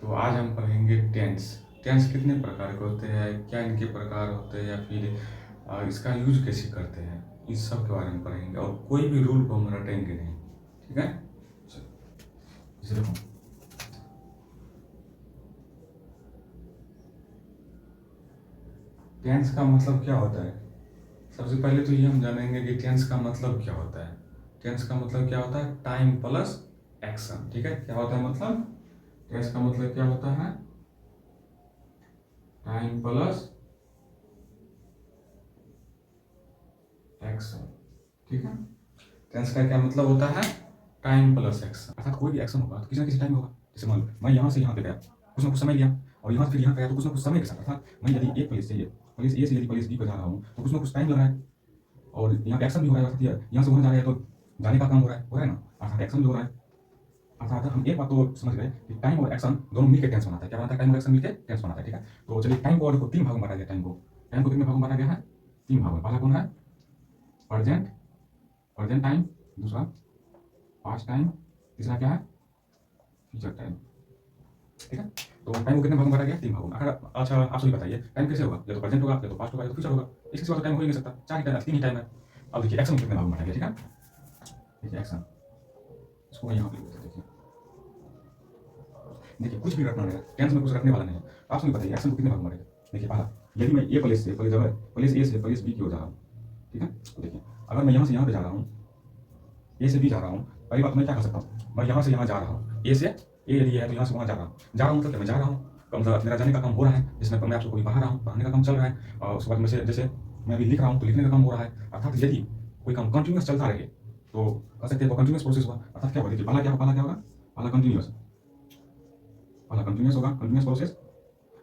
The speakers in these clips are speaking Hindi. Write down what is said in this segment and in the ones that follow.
तो आज हम पढ़ेंगे टेंस। टेंस कितने प्रकार के होते हैं, क्या इनके प्रकार होते हैं, या फिर इसका यूज कैसे करते हैं, इस सब के बारे में पढ़ेंगे। और कोई भी रूल को हम रटेंगे नहीं, ठीक है। इसे देखो, टेंस का मतलब क्या होता है। सबसे पहले तो ये हम जानेंगे कि टेंस का मतलब क्या होता है। टेंस का मतलब क्या होता है, टाइम प्लस एक्शन, ठीक है। क्या होता है मतलब, टेंस का मतलब क्या होता है, टाइम प्लस एक्शन, ठीक है। टेंस का क्या मतलब होता है, टाइम प्लस एक्शन, अर्थात कोई भी एक्शन होगा तो किसी ना किसी टाइम में होगा। जैसे मान लो मैं यहाँ से यहाँ पे गया, कुछ ना कुछ समय लिया, और यहाँ से फिर यहाँ पे गया तो कुछ ना कुछ समय के साथ, अर्थात मैं यदि एक प्लेस से प्लेस ए से यदि प्लेस बी को जा रहा हूँ तो कुछ ना कुछ टाइम लग रहा है। और यहाँ पे एक्शन भी हो रहा है, अर्थात यहाँ से वहाँ जा रहे हैं तो जाने का काम हो रहा है ना, अर्थात एक्शन भी हो रहा है। अर्थात हम एक बात तो समझ गए कि टाइम और एक्शन दोनों मिलकर टेंस बनाता है। क्या बनाता है, टाइम और एक्शन मिलकर टेंस बनाता है, ठीक है। तो चलिए टाइम को और तीन भागों में बांटा गया। टाइम को कितने भागों में बांटा गया है, तीन भागों में। पहला कौन है, प्रेजेंट, प्रेजेंट टाइम। दूसरा पास्ट टाइम। तीसरा क्या है, फ्यूचर टाइम, ठीक है। तो टाइम को कितने भागों में बांटा गया, तीन भागों में। अगर अच्छा आप सभी बताइए, टाइम कैसे होगा, या तो प्रेजेंट होगा, या तो पास्ट होगा, या तो फ्यूचर होगा। इसके सिवा तो टाइम हो ही नहीं सकता, चार ही टाइम, तीन ही टाइम है। अब देखिए एक्शन कितने भागों में बांटा गया, ठीक है। देखिए एक्शन, इसको मैं यहाँ पे लिख देता हूं, देखिए देखिए कुछ भी रखना नहीं है, टेंस में कुछ रखने वाला नहीं है। आप सभी बताइए एक्शन को कितने भागों में बांटेगा। देखिए पहला, यदि मैं ये प्लेस से प्लेस ए से प्लेस बी की ओर जा रहा हूँ, ठीक है। तो देखिए अगर मैं यहाँ से यहाँ पे जा रहा हूँ, ए से बी जा रहा हूँ, पहली बात मैं क्या कर सकता हूँ, मैं यहाँ से यहाँ जा रहा हूँ, ए से ए यदि है तो यहाँ से वहाँ जा रहा हूँ मतलब क्या, मैं जा रहा हूँ का मतलब मेरा जाने का काम हो रहा है, जिसमें मैं आपको कोई पढ़ा रहा हूँ, पढ़ाने का काम चल रहा है। और उसके बाद में से जैसे मैं अभी लिख रहा हूँ तो लिखने का काम हो रहा है। अर्थात यदि कोई काम कंटिन्यूस चलता रहे तो कह सकते हैं कंटिन्यूस प्रोसेस हुआ। अर्थात क्या होगा, देखिए पहला क्या होगा, पहला कंटिन्यूस, पहला कंटिन्यूस होगा, कंटिन्यूस प्रोसेस।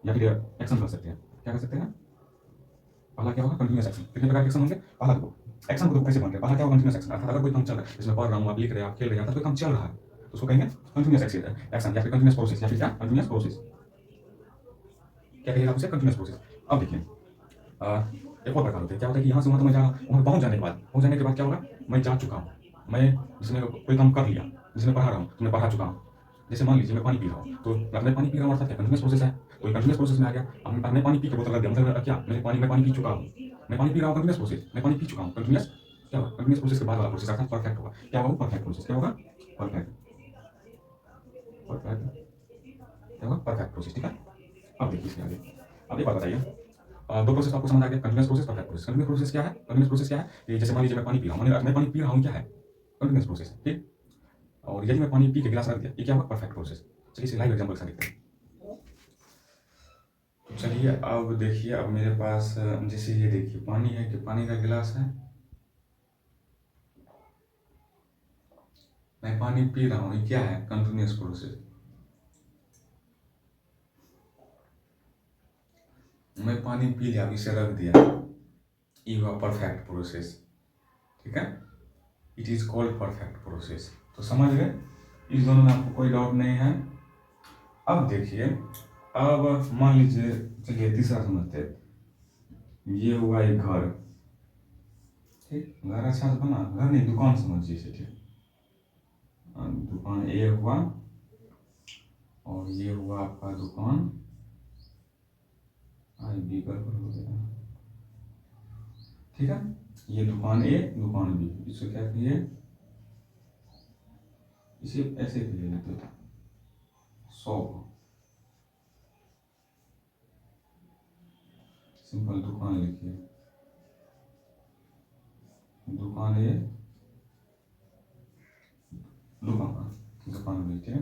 या फिर एक्शन कर सकते हैं, क्या कर सकते हैं, पहला क्या होगा, कंटिन्यूस एक्शन। कितने प्रकार के एक्शन होंगे, पहला देखो एक्शन को देखो कैसे बनते हैं। पहला क्या होगा, कंटिन्यूस एक्शन, अर्थात अगर कोई काम चल रहा है, जिसमें पढ़ रहा हूँ, आप लिख रहे हैं, आप खेल रहे हैं, अर्थात कोई काम चल रहा है तो उसको कहेंगे कंटिन्यूस एक्शन, या फिर कंटिन्यूस प्रोसेस, या फिर क्या, कंटिन्यूस प्रोसेस, क्या कहिएगा उसे, कंटिन्यूस प्रोसेस। अब देखिए एक और प्रकार होता है, क्या होता है कि यहाँ से वहाँ तो मैं जा रहा हूँ, वहाँ पहुँच जाने के बाद क्या होगा, मैं जा चुका हूँ, मैं जिसने कोई काम कर लिया, जिसमें पढ़ा रहा हूँ तो मैं पढ़ा चुका हूँ। जैसे मान लीजिए मैं पानी पी रहा हूँ, तो जब मैं पानी पी रहा हूँ अर्थात क्या, कंटिन्यूस प्रोसेस है, तो ये कंटिन्यूस प्रोसेस में आ गया। अब मैं पानी पी के बोतल रख दिया, मतलब क्या, मैं पानी पी चुका हूँ, मैं पानी पी रहा हूँ, कंटिन्यूस प्रोसेस, मैं पानी पी चुका हूँ, कंटिन्यूस क्या होगा, कंटिन्यूस प्रोसेस के बाद वाला प्रोसेस अर्थात परफेक्ट होगा। क्या होगा, परफेक्ट प्रोसेस, क्या होगा, परफेक्ट, परफेक्ट, क्या होगा, परफेक्ट प्रोसेस, ठीक है। अब देखिए इसके आगे, अब एक बात बताइए, दो प्रोसेस आपको समझ आ गया, continuous process, perfect process. Continuous process क्या है, कंटिन्यूस प्रोसेस क्या है कि जैसे मान लीजिए मैं पानी पी रहा हूँ, मैं पानी पी रहा हूँ, क्या है, कंटिन्यूस प्रोसेस है, ठीक। और यदि मैं पानी पी के गिलास रख दिया, ये क्या होगा, परफेक्ट प्रोसेस। चलिए इसे लाइव एग्जांपल के साथ देखते हैं। तो चलिए अब देखिए, अब मेरे पास जैसे ये देखिए पानी है, कि पानी का गिलास है, मैं पानी पी रहा हूँ, ये क्या है, कंटिन्यूस प्रोसेस। मैं पानी पी लिया, इसे रख दिया, ये हुआ परफेक्ट प्रोसेस, ठीक है। It is called perfect process. तो समझ गए, इस दोनों में आपको कोई डाउट नहीं है। अब देखिए, अब मान लीजिए, चलिए तीसरा समझते हैं। ये हुआ एक घर, ठीक, घर अच्छा से बना, घर नहीं दुकान समझिए इसे, ठीक। दुकान ए हुआ, और ये हुआ आपका दुकान, आई बी गड़बड़ हो गया, ठीक है। ये दुकान ए, दुकान बी, इसे क्या कहिए, इसे ऐसे कहिए, तो शॉप, सिंपल दुकान लिखिए, दुकान ए, दुकान, दुकान बी, ठीक है।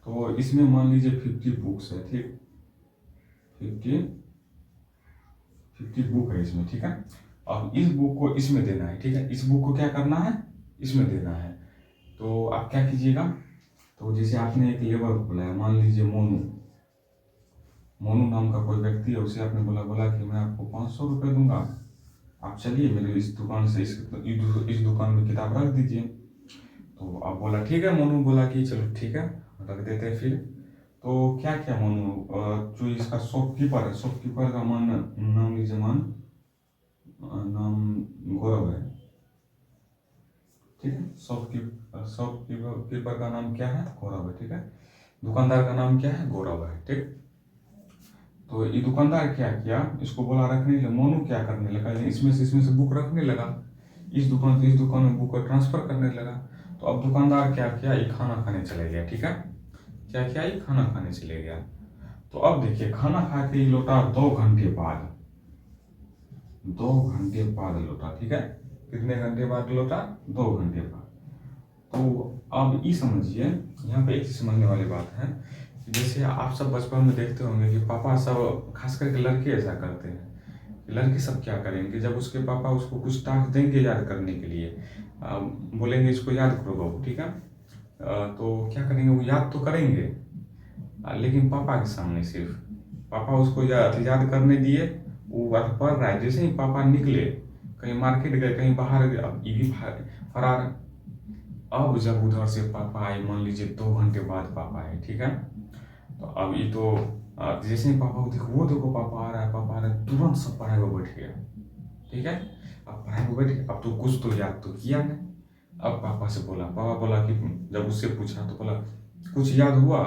तो इसमें मान लीजिए 50 बुक्स है, ठीक, 50 50 बुक है इसमें, ठीक है। अब इस बुक को इसमें देना है, ठीक है, इस बुक को क्या करना है, इसमें देना है। तो आप क्या कीजिएगा, तो जैसे आपने एक लेबर खोला है, मान लीजिए मोनू, मोनू नाम का कोई व्यक्ति है, उसे आपने बोला बोला कि मैं आपको 500 रुपये दूंगा, आप चलिए मेरे इस दुकान से इस दुकान में किताब रख दीजिए। तो आप बोला ठीक है, मोनू बोला कि चलो ठीक है, रख देते हैं फिर। तो क्या क्या मोनू, जो इसका शॉपकीपर है, शॉपकीपर का नाम लीजिए, नाम गौरव है, ठीक है। शॉपकीपर का नाम क्या है, गौरव है, ठीक है। दुकानदार का नाम क्या है, गौरव है, ठीक। तो ये दुकानदार क्या किया, इसको बोला रखने के लिए, मोनू क्या करने लगा, इसमें से बुक रखने लगा, इस दुकान से इस दुकान में बुक को ट्रांसफर करने लगा। तो अब दुकानदार क्या किया, ये खाना खाने चले गया, ठीक है, क्या किया, ये खाना खाने चले गया। तो अब देखिए खाना खा के लौटा 2 घंटे बाद, 2 घंटे बाद लौटा, ठीक है, कितने घंटे बाद लौटा, 2 घंटे बाद। तो अब ये समझिए, यहाँ पे एक चीज समझने वाली बात है, जैसे आप सब बचपन में देखते होंगे कि पापा सब, खास करके लड़के ऐसा करते हैं, लड़के सब क्या करेंगे, जब उसके पापा उसको कुछ टास्क देंगे याद करने के लिए, बोलेंगे इसको याद करो बाबू, ठीक है, तो क्या करेंगे, वो याद तो करेंगे, लेकिन पापा के सामने सिर्फ, पापा उसको याद करने दिए, वो पढ़ रहा है, जैसे ही पापा निकले कहीं मार्केट गए, कहीं बाहर गए, अब ये भी फरार। अब जब उधर से पापा आए, मान लीजिए 2 घंटे बाद पापा आए, ठीक है, तो अब ये तो जैसे ही पापा को देखो, वो देखो पापा आ रहा है, पापा आ रहा है, तुरंत सब पढ़ाई को बैठ गया, ठीक है, अब पढ़ाई को बैठ गया, अब तो कुछ तो याद तो किया नहीं। अब पापा से बोला, पापा बोला कि, जब उससे पूछा तो बोला कुछ याद हुआ,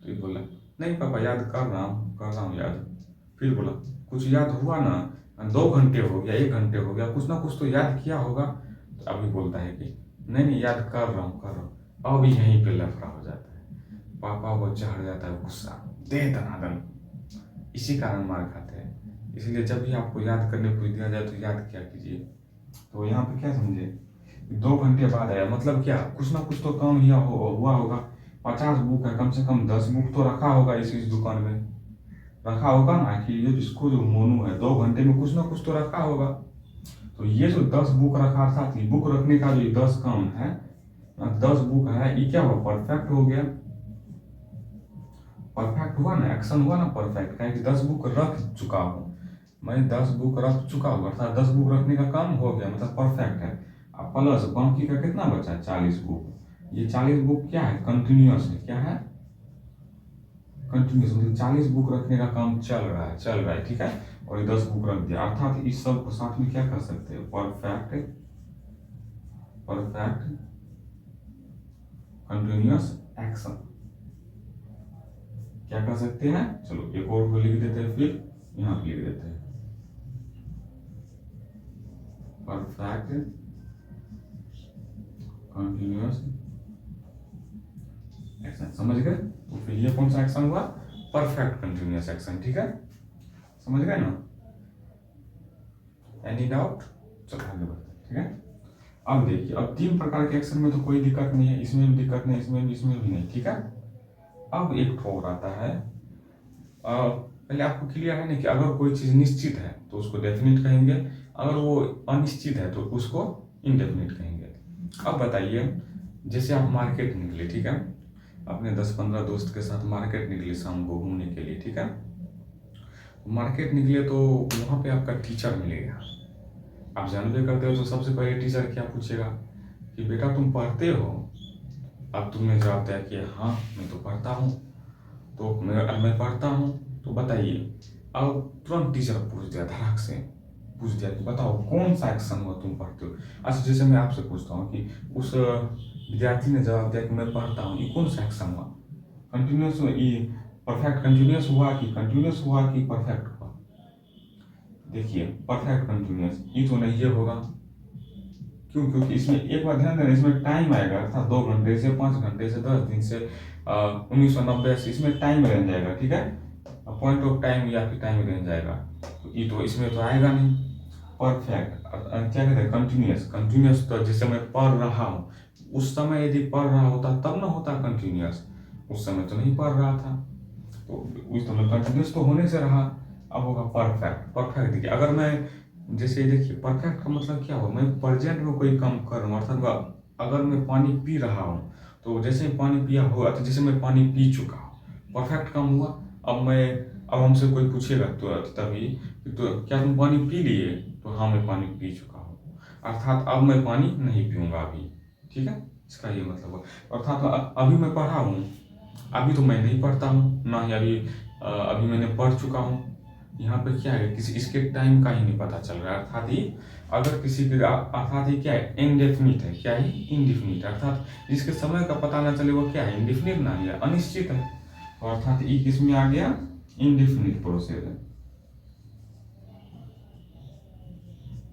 तो ये बोला नहीं पापा याद कर रहा हूँ याद। फिर बोला कुछ याद हुआ ना, 2 घंटे हो गया, 1 घंटे हो गया, कुछ ना कुछ तो याद किया होगा। तो अभी बोलता है कि नहीं याद कर रहा हूँ। अब यहीं पे लफड़ा हो जाता है, पापा को चढ़ जाता है गुस्सा, दे दनादन, इसी कारण मार खाते हैं। इसलिए जब भी आपको याद करने को दिया जाए तो याद क्या कीजिए। तो यहाँ पे क्या समझे, 2 घंटे बाद आया, मतलब क्या, कुछ ना कुछ तो काम हुआ होगा। 50 बुक है, कम से कम 10 बुक तो रखा होगा इस दुकान में, रखा होगा ना, कि ये जिसको जो मोनू है 2 घंटे में कुछ ना कुछ तो रखा होगा। तो ये जो 10 बुक रखा था, बुक रखने का जो 10 काम है, 10 बुक है, ये क्या हुआ, परफेक्ट हो गया, परफेक्ट हुआ ना, एक्शन हुआ ना परफेक्ट, क्या कि 10 बुक रख चुका हूँ मैं, 10 बुक रख चुका हूँ, अर्थात 10 बुक रखने का काम हो गया, मतलब परफेक्ट है। अब प्लस बाकी का कितना बचा है, 40 बुक। ये 40 बुक क्या है, कंटिन्यूअस है, क्या है, कंटिन्यूअस, मतलब 40 बुक रखने का काम चल रहा है, ठीक है, और ये 10 बुक रख दिया, अर्थात इस सब को साथ में क्या कर सकते हैं, परफेक्ट कंटिन्यूअस एक्शन, क्या कर सकते हैं। चलो एक और को लिख देते हैं, फिर यहाँ पे लिख देते हैं परफेक्ट कंटिन्यूअस एक्शन, समझ गए। तो फिर ये कौन सा एक्शन हुआ, परफेक्ट कंटिन्यूअस एक्शन, ठीक है, समझ गए ना। एनी डाउट, चलो आगे बढ़ते हैं, ठीक है। अब देखिए, अब 3 प्रकार के एक्शन में तो कोई दिक्कत नहीं है, इसमें भी दिक्कत नहीं, इसमें भी नहीं, ठीक है। अब एक ठोर आता है, पहले आपको क्लियर है ना कि अगर कोई चीज निश्चित है तो उसको डेफिनेट कहेंगे, अगर वो अनिश्चित है तो उसको इनडेफिनेट कहेंगे। अब बताइए, जैसे आप मार्केट निकले, ठीक है, अपने 10-15 दोस्त के साथ मार्केट निकले शाम को घूमने के लिए, ठीक है, मार्केट निकले तो वहाँ पे आपका टीचर मिलेगा। आप जानबे करते हो तो सबसे पहले टीचर क्या पूछेगा कि बेटा तुम पढ़ते हो। अब तुमने जवाब दिया कि हाँ मैं तो पढ़ता हूँ, तो मैं पढ़ता हूँ, तो बताइए। अब तुरंत टीचर पूछ दिया, धड़ाक से पूछ दिया कि बताओ कौन सा एक्शन हुआ तुम पढ़ते हो। अच्छा, जैसे मैं आपसे पूछता हूँ कि उस विद्यार्थी ने जवाब दिया कि मैं पढ़ता हूँ, ये कौन सा एक्शन हुआ, कंटिन्यूस, ये परफेक्ट कंटिन्यूस हुआ कि कंटिन्यूस हुआ कि परफेक्ट हुआ। देखिए परफेक्ट कंटिन्यूस ये तो नहीं होगा, क्यों, क्योंकि इसमें एक बार ध्यान देना, इसमें टाइम आएगा, अर्थात 2 घंटे से 5 घंटे से 10 दिन से 1990 से, इसमें टाइम रेंज आएगा, ठीक है, पॉइंट ऑफ टाइम या फिर टाइम रेंज आएगा। तो ये तो इसमें तो आएगा नहीं। परफेक्ट क्या कहते हैं, कंटिन्यूस तो जिस समय पढ़ रहा हूँ, उस समय यदि पढ़ रहा होता तब ना होता कंटिन्यूस, उस समय तो नहीं पढ़ रहा था, तो उस समय कंटिन्यूस तो होने से रहा। अब होगा परफेक्ट देखिए, अगर मैं, जैसे देखिए परफेक्ट का मतलब क्या हुआ, मैं प्रेजेंट में कोई काम कर रहा हूँ, अर्थात अगर मैं पानी पी रहा हूँ तो जैसे ही पानी पिया हुआ, तो जैसे मैं पानी पी चुका हूँ, परफेक्ट काम हुआ। अब हमसे कोई पूछेगा तो तभी, तो क्या तुम पानी पी लिए, तो हाँ मैं पानी पी चुका हूँ, अर्थात अब मैं पानी नहीं पीऊंगा अभी, ठीक है, इसका ये मतलब हुआ। अर्थात अभी मैं पढ़ा हूँ, अभी तो मैं नहीं पढ़ता हूँ ना ही, अभी मैंने पढ़ चुका हूँ, यहाँ पे क्या है, किसी इसके टाइम का ही नहीं पता चल रहा है, अर्थात ही अगर किसी के अर्थात ही क्या है, इनडेफिनिट है, क्या है, इनडिफिनिट, अर्थात जिसके समय का पता ना चले वो क्या है, इंडिफिनिट ना है, अनिश्चित है। तो अर्थात ई किस में आ गया, इनडिफिनिट प्रोसेस है,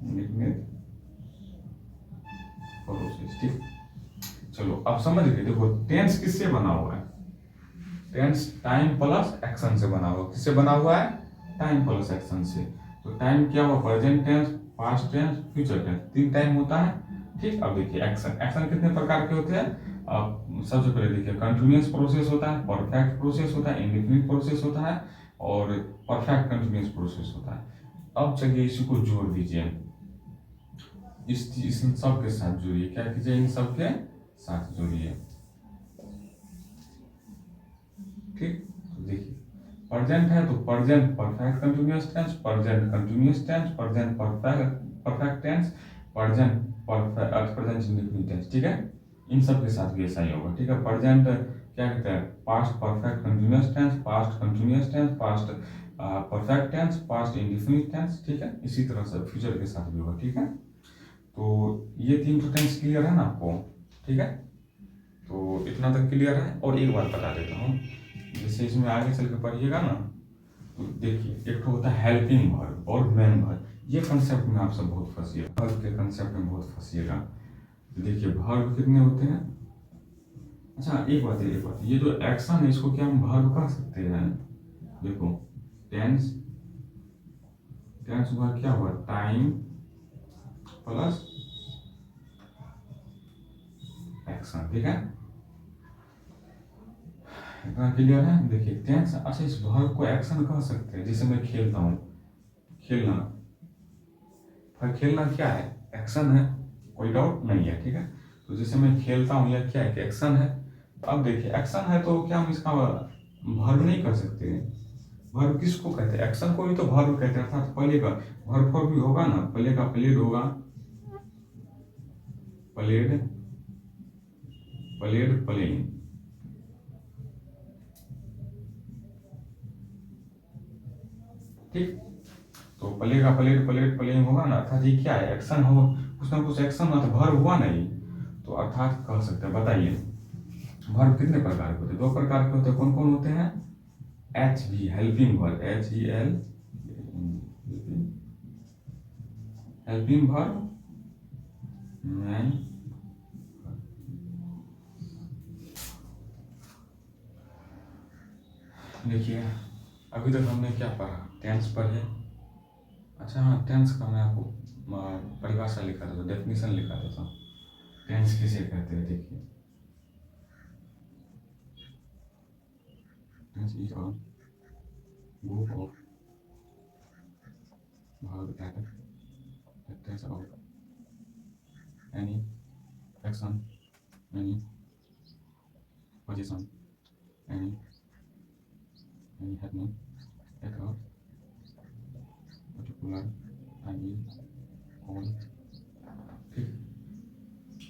इंडिफिनिट प्रोसेस। ठीक, चलो अब समझ गए। देखो टेंस किससे बना हुआ है, टेंस टाइम प्लस एक्शन से बना हुआ, किससे बना हुआ है, टाइम प्लस एक्शन से। तो टाइम क्या हुआ, present tense, past tense, future tense, 3 time होता है। ठीक, अब देखिए एक्शन, एक्शन कितने प्रकार के होते हैं। अब सबसे पहले देखिए कंटिन्यूअस प्रोसेस होता है, परफेक्ट प्रोसेस होता है, इंडेफिनिट प्रोसेस होता है और परफेक्ट कंटिन्यूअस प्रोसेस होता है। अब चलिए इसी को जोड़ दीजिए, इस इन सब के साथ जोड़िए, क्या कीजिए, इन सब के साथ जोड़िए। ठीक, तो देखिए प्रेजेंट है तो present perfect continuous tense, present continuous tense, present perfect tense, present perfect, present indefinite tense. ठीक है, इन सब के साथ भी ऐसा ही होगा। ठीक है, प्रेजेंट क्या कहते हैं, past perfect continuous tense, past continuous tense, past perfect tense, past indefinite tense. ठीक है, इसी तरह से फ्यूचर के साथ भी होगा। ठीक है, तो ये 3 तो टेंस क्लियर है ना आपको। ठीक है, तो इतना तक क्लियर है। और एक बात बता देता हूँ, जैसे इसमें आगे चल के पढ़िएगा ना, तो देखिए एक तो होता है हेल्पिंग वर्ब और मेन वर्ब। ये कंसेप्ट में आप सब बहुत फंसिएगा, वर्ब के कंसेप्ट में बहुत फंसिएगा। तो देखिए वर्ब कितने होते हैं। अच्छा एक बात है, एक बात, ये जो एक्शन है इसको क्या हम वर्ब कह सकते हैं। देखो टेंस, टेंस हुआ क्या हुआ, टाइम प्लस एक्शन। ठीक है, इतना क्लियर है। देखिए टेंस, अच्छा इस वर्ब को एक्शन कह सकते हैं। जैसे मैं खेलता हूँ, खेलना, पर खेलना क्या है, एक्शन है, कोई डाउट नहीं है। ठीक है, तो जैसे मैं खेलता हूँ यह क्या है कि एक्शन है। अब देखिए एक्शन है तो क्या हम इसका वर्ब नहीं कर सकते। वर्ब किसको कहते हैं, एक्शन को भी तो वर्ब कहते हैं, अर्थात पहले का वर्ब फॉर्म भी होगा ना, पहले का प्लेड होगा, प्लेड, प्लेड, प्लेइंग। ठीक, तो प्ले का प्लेड, प्लेड, प्लेइंग होगा ना, अर्थात ये क्या है, एक्शन हो, कुछ ना कुछ एक्शन हुआ तो वर्ब हुआ नहीं, तो अर्थात कह सकते हैं। बताइए वर्ब कितने प्रकार के होते हैं, 2 प्रकार के होते हैं। कौन कौन होते हैं, एच भी, helping verb, H E L, helping verb, man. देखिए अभी तक हमने क्या पढ़ा, टेंस पढ़े। अच्छा हाँ, टेंस का मैं आपको परिभाषा लिखा था, डेफिनेशन लिखा था। टेंस किसे कहते हैं, देखिए tense is a group of verb that tells about any action, any position, any happening at a particular time is called। ठीक,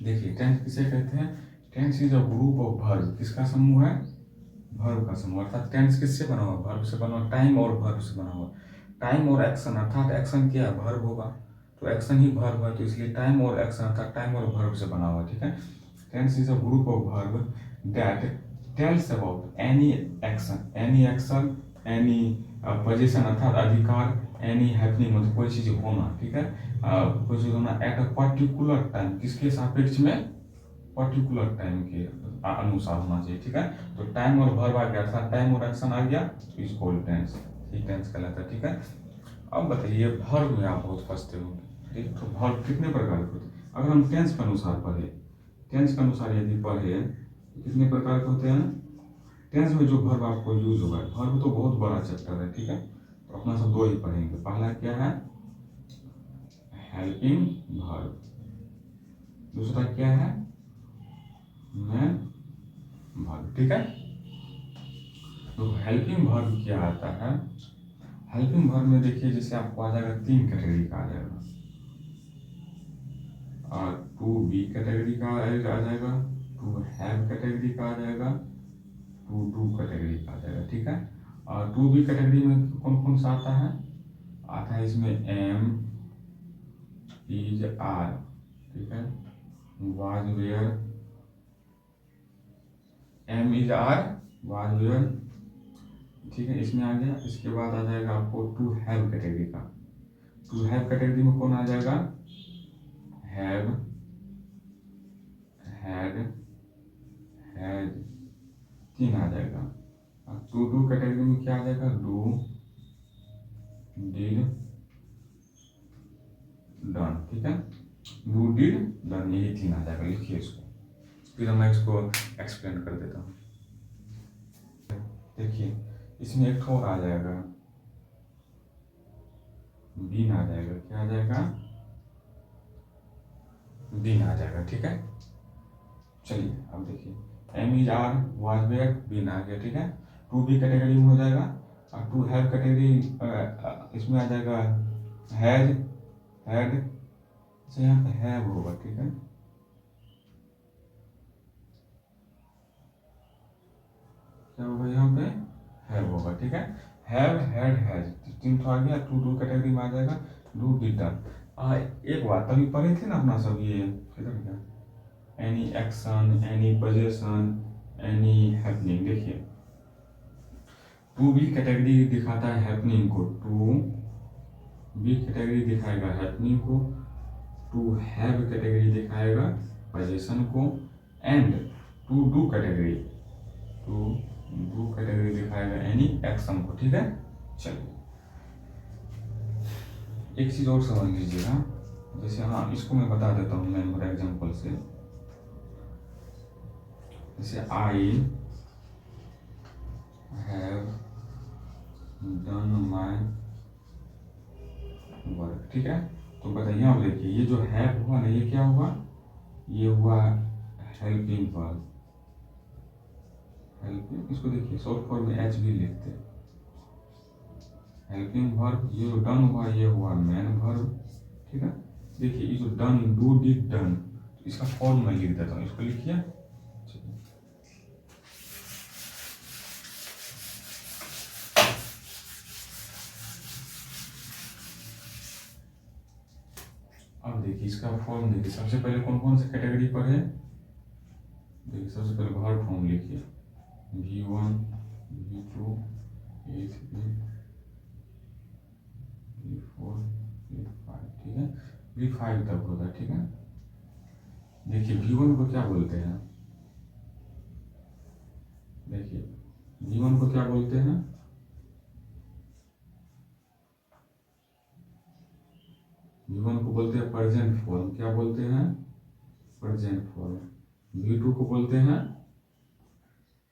देखिए टेंस किसे कहते हैं, tense is a group of verb, किसका समूह है, वर्ब का समूह। अर्थात टेंस किससे बना हुआ, वर्ब से बना हुआ, टाइम और वर्ब से बना हुआ। टाइम और एक्शन, अर्थात एक्शन क्या है, वर्ब होगा, तो एक्शन ही वर्ब है, तो इसलिए टाइम और एक्शन अर्थात टाइम और वर्ब से बना हुआ। ठीक है, tense is a group of verb that tells about any action, any position अर्थात अधिकार, एनी हैपनिंग मतलब कोई चीज होना। ठीक है, कोई चीज होना एट अ पर्टिकुलर टाइम, किसके सापेक्ष में, पर्टिकुलर टाइम के अनुसार होना चाहिए। ठीक है, तो टाइम और वर्ब आ गया, अर्थात टाइम और एक्शन आ गया, तो इज कॉल्ड टेंस, ठीक टेंस कहलाता है। ठीक है, अब बताइए वर्ब में आप बहुत फंसते हो। ठीक, तो वर्ब कितने प्रकार के होते हैं, अगर हम टेंस के अनुसार पढ़े, टेंस के अनुसार यदि पढ़े तो कितने प्रकार के होते हैं। टेंस में जो वर्ब आपको यूज होगा, वर्ब तो बहुत बड़ा चैप्टर है। ठीक है, तो अपना सब 2 ही पढ़ेंगे। पहला क्या है, हेल्पिंग वर्ब, दूसरा क्या है, मेन वर्ब। ठीक है, तो हेल्पिंग वर्ब क्या आता है, हेल्पिंग वर्ब में देखिए जैसे आपको आ जाएगा 3 कैटेगरी का आ जाएगा, और 2 बी कैटेगरी का आ जाएगा, 2 हैव कैटेगरी का आ जाएगा, 2 डू कैटेगरी का आ जाएगा। ठीक है, और टू बी कैटेगरी में कौन कौन सा आता है इसमें एम इज आर, ठीक है, was were, am is are was were, ठीक है, इसमें आ गया। इसके बाद आ जाएगा आपको टू हैव कैटेगरी का। टू हैव कैटेगरी में कौन आ जाएगा, हैव, हैड, हैज, तीन आ जाएगा। और टू डू कैटेगरी में क्या आ जाएगा, डू, डिड, डन, ठीक है, डू डिड डन, यही तीन आ जाएगा। लिखिए इसको, फिर मैं इसको एक्सप्लेन कर देता हूँ। देखिए इसमें एक और आ जाएगा, बीन आ जाएगा। क्या आ जाएगा, बीन आ जाएगा, ठीक है। चलिए अब देखिए am is are was were been आ गया, ठीक है। टू बी कैटेगरी में हो जाएगा। और टू हैव कैटेगरी इसमें आ जाएगा हैज, हैड, अच्छा यहाँ पे हैव होगा, ठीक है, क्या होगा यहाँ पे, हैव होगा, ठीक है। हैव, हैड, हैज, तीन तो आ गया। टू डू कैटेगरी में आ जाएगा डू, डिड, डन। एक बात तभी पढ़े थे ना अपना सब, ये किधर गया, any action, any position, any happening. देखिए टू बी कैटेगरी दिखाता है हैपनिंग को, टू बी कैटेगरी दिखाएगा हैपनिंग को, टू हैव कैटेगरी दिखाएगा पोजीशन को, and to do category, to do category दिखाएगा एनी एक्शन को, ठीक है। चलिए एक चीज और समझ लीजिएगा, जैसे हाँ इसको मैं बता देता हूँ मैं फॉर एग्जाम्पल से, जैसे I have done my work, ठीक है। तो बताइए आप देखिए ये जो हैव हुआ ना, ये क्या हुआ, ये हुआ हेल्पिंग वर्ब, हेल्पिंग, इसको देखिए शॉर्ट फॉर्म में एच भी लिखते हैं, हेल्पिंग वर्ब। ये जो डन हुआ ये हुआ मैन वर्ब, ठीक है। देखिए ये जो डन, डू डिड डन, इसका फॉर्म मैं लिख देता हूँ, इसको लिखिए। अब देखिए इसका फॉर्म देखिए, सबसे पहले कौन कौन से कैटेगरी पर है, देखिए सबसे पहले वर्ब फॉर्म लिखिए, V1, V2, V3, V4, V5, ठीक है, V5 तक होगा, ठीक है। देखिए V1 को क्या बोलते हैं, देखिए V1 को क्या बोलते हैं, V1 को बोलते हैं प्रेजेंट फॉर्म, क्या बोलते हैं, प्रेजेंट फॉर्म। V2 को बोलते हैं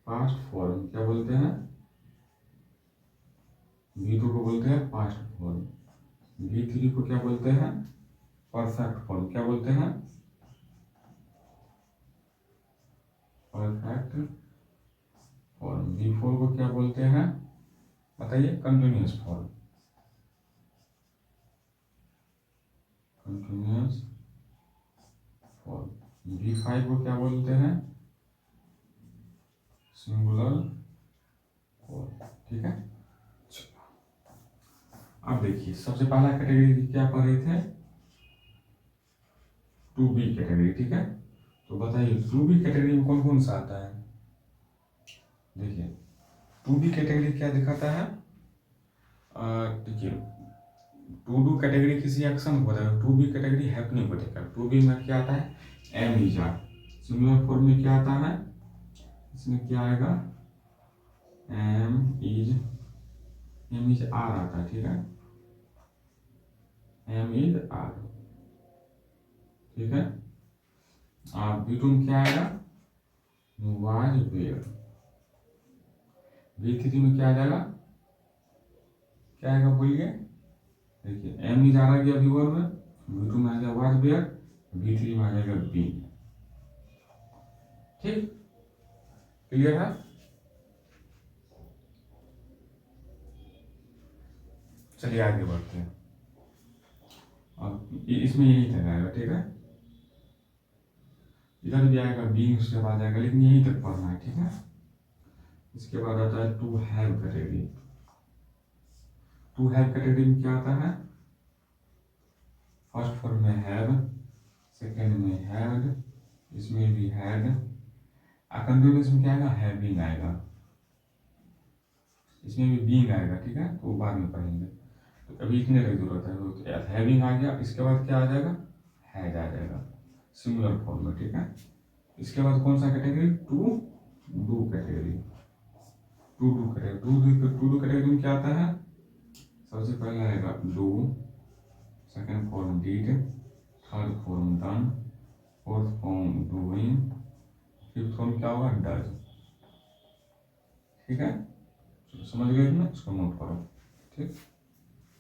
पास्ट फॉर्म, क्या बोलते हैं, V2 को बोलते हैं पास्ट फॉर्म। V3 को क्या बोलते हैं, परफेक्ट फॉर्म, क्या बोलते हैं, परफेक्ट फॉर्म। V4 को क्या बोलते हैं, बताइए, continuous form, continuous form. V5 को क्या बोलते हैं, सिंगुलर फॉर्म, ठीक है। अब देखिए सबसे पहला कैटेगरी क्या पढ़े थे, टू बी कैटेगरी, ठीक है। तो बताइए टू बी कैटेगरी में कौन कौन सा आता है, देखिए टू बी कैटेगरी क्या दिखाता है, देखिए टू डू कैटेगरी किसी एक्शन को बताएगा, टू बी कैटेगरी हैपनिंग को देखा। टू बी में क्या आता है, am is are, singular form में क्या आता है, इसमें क्या आएगा, एम इज आर आता है, ठीक है, एम इज आर, ठीक है। V2 में क्या आएगा, वाज वेयर। V3 में क्या आ जाएगा, क्या आएगा बोलिए, देखिए एम इज आर आ गया V1 में, V2 में आ गया वाज वेयर, V3 में आ जाएगा बीन, ठीक, क्लियर है। चलिए आगे बढ़ते हैं, अब इसमें यही तक आएगा, ठीक है, इधर भी आएगा बीइंग, उसके बाद आएगा, लेकिन यहीं तक पढ़ना है, ठीक है। इसके बाद आता है to have category, to have category में क्या आता है, फर्स्ट फॉर्म में हैव, सेकेंड में हैड, इसमें भी हैड, कंटिन्यूस में क्या आएगा, हैविंग आएगा, इसमें भी बीइंग आएगा, ठीक है, तो बाद में पढ़ेंगे। तो अभी इतने की जरूरत है, तो हैविंग आ गया, इसके बाद क्या आ जाएगा, हैड आ जाएगा सिंगुलर फॉर्म में, ठीक है। इसके बाद कौन सा category, to do category, to do category, to do category में क्या आता है, सबसे पहले आएगा do, second form did, third form done, fourth form doing, fifth form क्या होगा, डज, ठीक है। चलो समझ गए ना, इसको नोट करो, ठीक।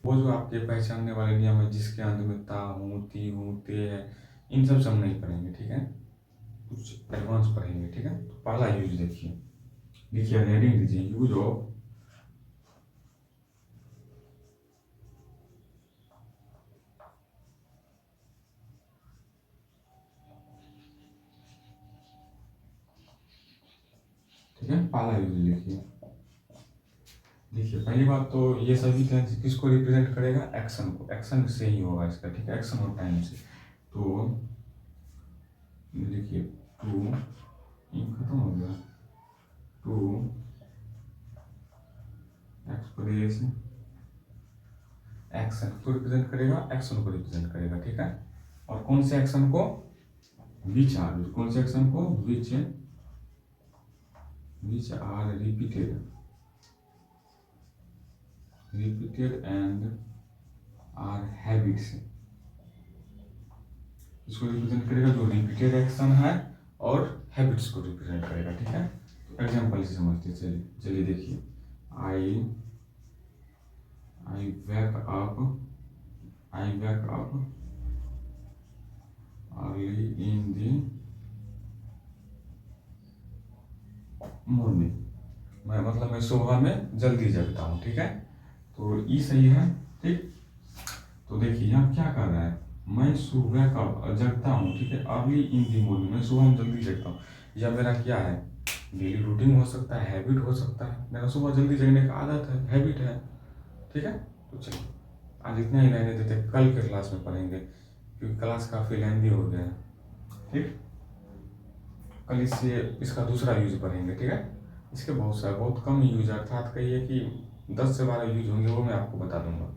वो जो आपके पहचानने वाले नियम है जिसके अंत में ता हूँ, ती हूँ, ते है, इन सब से हम नहीं पढ़ेंगे, ठीक है, कुछ एडवांस पढ़ेंगे, ठीक है। तो पहला यूज देखिए, लिखिए, हेडिंग दीजिए, यूज ऑफ ठीक है, पहला यूज लिखिए। देखिए पहली बात तो ये सभी टेंस किसको रिप्रेजेंट करेगा, एक्शन को, एक्शन से ही होगा इसका, ठीक है, एक्शन और टाइम से। तो देखिए टू, खत्म हो गया, टू एक्सप्रेस एक्शन को रिप्रेजेंट करेगा, एक्शन को रिप्रेजेंट करेगा, ठीक है। और कौन से एक्शन को, विच आर, कौन से एक्शन को, which are repeated and are habits, इसको रिप्रेजेंट करेगा जो रिपीटेड एक्शन है और हैबिट्स को रिप्रेजेंट करेगा, ठीक है। तो एग्जांपल से समझते हैं, चलिए देखिए, I wake up early in the morning, मैं सुबह में जल्दी जगता हूँ, ठीक है। तो ये सही है, ठीक। तो देखिए यहाँ क्या कर रहा है, मैं सुबह का जगता हूँ, ठीक है, अर्ली इन दी मॉर्निंग, मैं सुबह में जल्दी जगता हूँ, या मेरा क्या है, डेली रूटीन हो सकता है, हैबिट हो सकता है, मेरा सुबह जल्दी जगने का आदत है, हैबिट है, ठीक है। तो चलिए आज इतना ही रहने देते, कल के क्लास में पढ़ेंगे क्योंकि क्लास काफ़ी लेंदी हो गया है, ठीक। कल इससे इसका दूसरा यूज पढ़ेंगे, ठीक है। इसके बहुत कम यूज, अर्थात कहिए कि 10 से 12 यूज होंगे, वो मैं आपको बता दूंगा,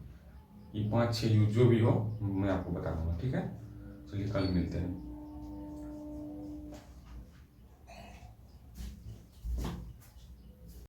ये 5-6 यूज जो भी हो मैं आपको बता दूंगा, ठीक है। चलिए कल मिलते हैं।